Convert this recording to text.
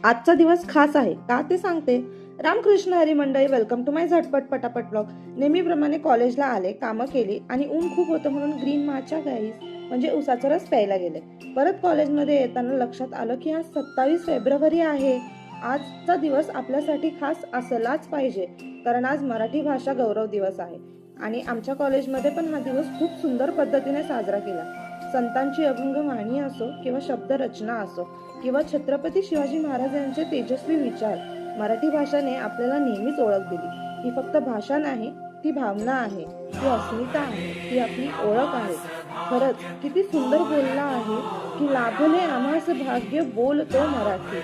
आजचा दिवस खास आहे का ते सांगते. रामकृष्ण हरी मंडळी, वेलकम टू माय झटपट पटापट ब्लॉग. नेहमीप्रमाणे कॉलेजला आले, कामं केली आणि ऊन खूप होतं म्हणून ग्रीन माच्या गाईस म्हणजे उसाचा रस प्यायला गेले. परत कॉलेजमध्ये येताना लक्षात आलं की आज 27 फेब्रुवारी आहे. आजचा दिवस आपल्यासाठी खास असलाच पाहिजे, कारण आज मराठी भाषा गौरव दिवस आहे आणि आमच्या कॉलेजमध्ये पण हा दिवस खूप सुंदर पद्धतीने साजरा केला. संतांची अभंग वाणी असो किंवा शब्द रचना असो किंवा छत्रपती शिवाजी महाराज यांचे तेजस्वी विचार, मराठी भाषेने आपल्याला नेहमीच ओळख दिली. ही फक्त भाषा नाही, ती भावना आहे, ती अस्मिता आहे, ती आपली ओळख आहे. खरंच किती सुंदर बोलला आहे की लाभले आम्हास भाग्य बोलतो मराठी.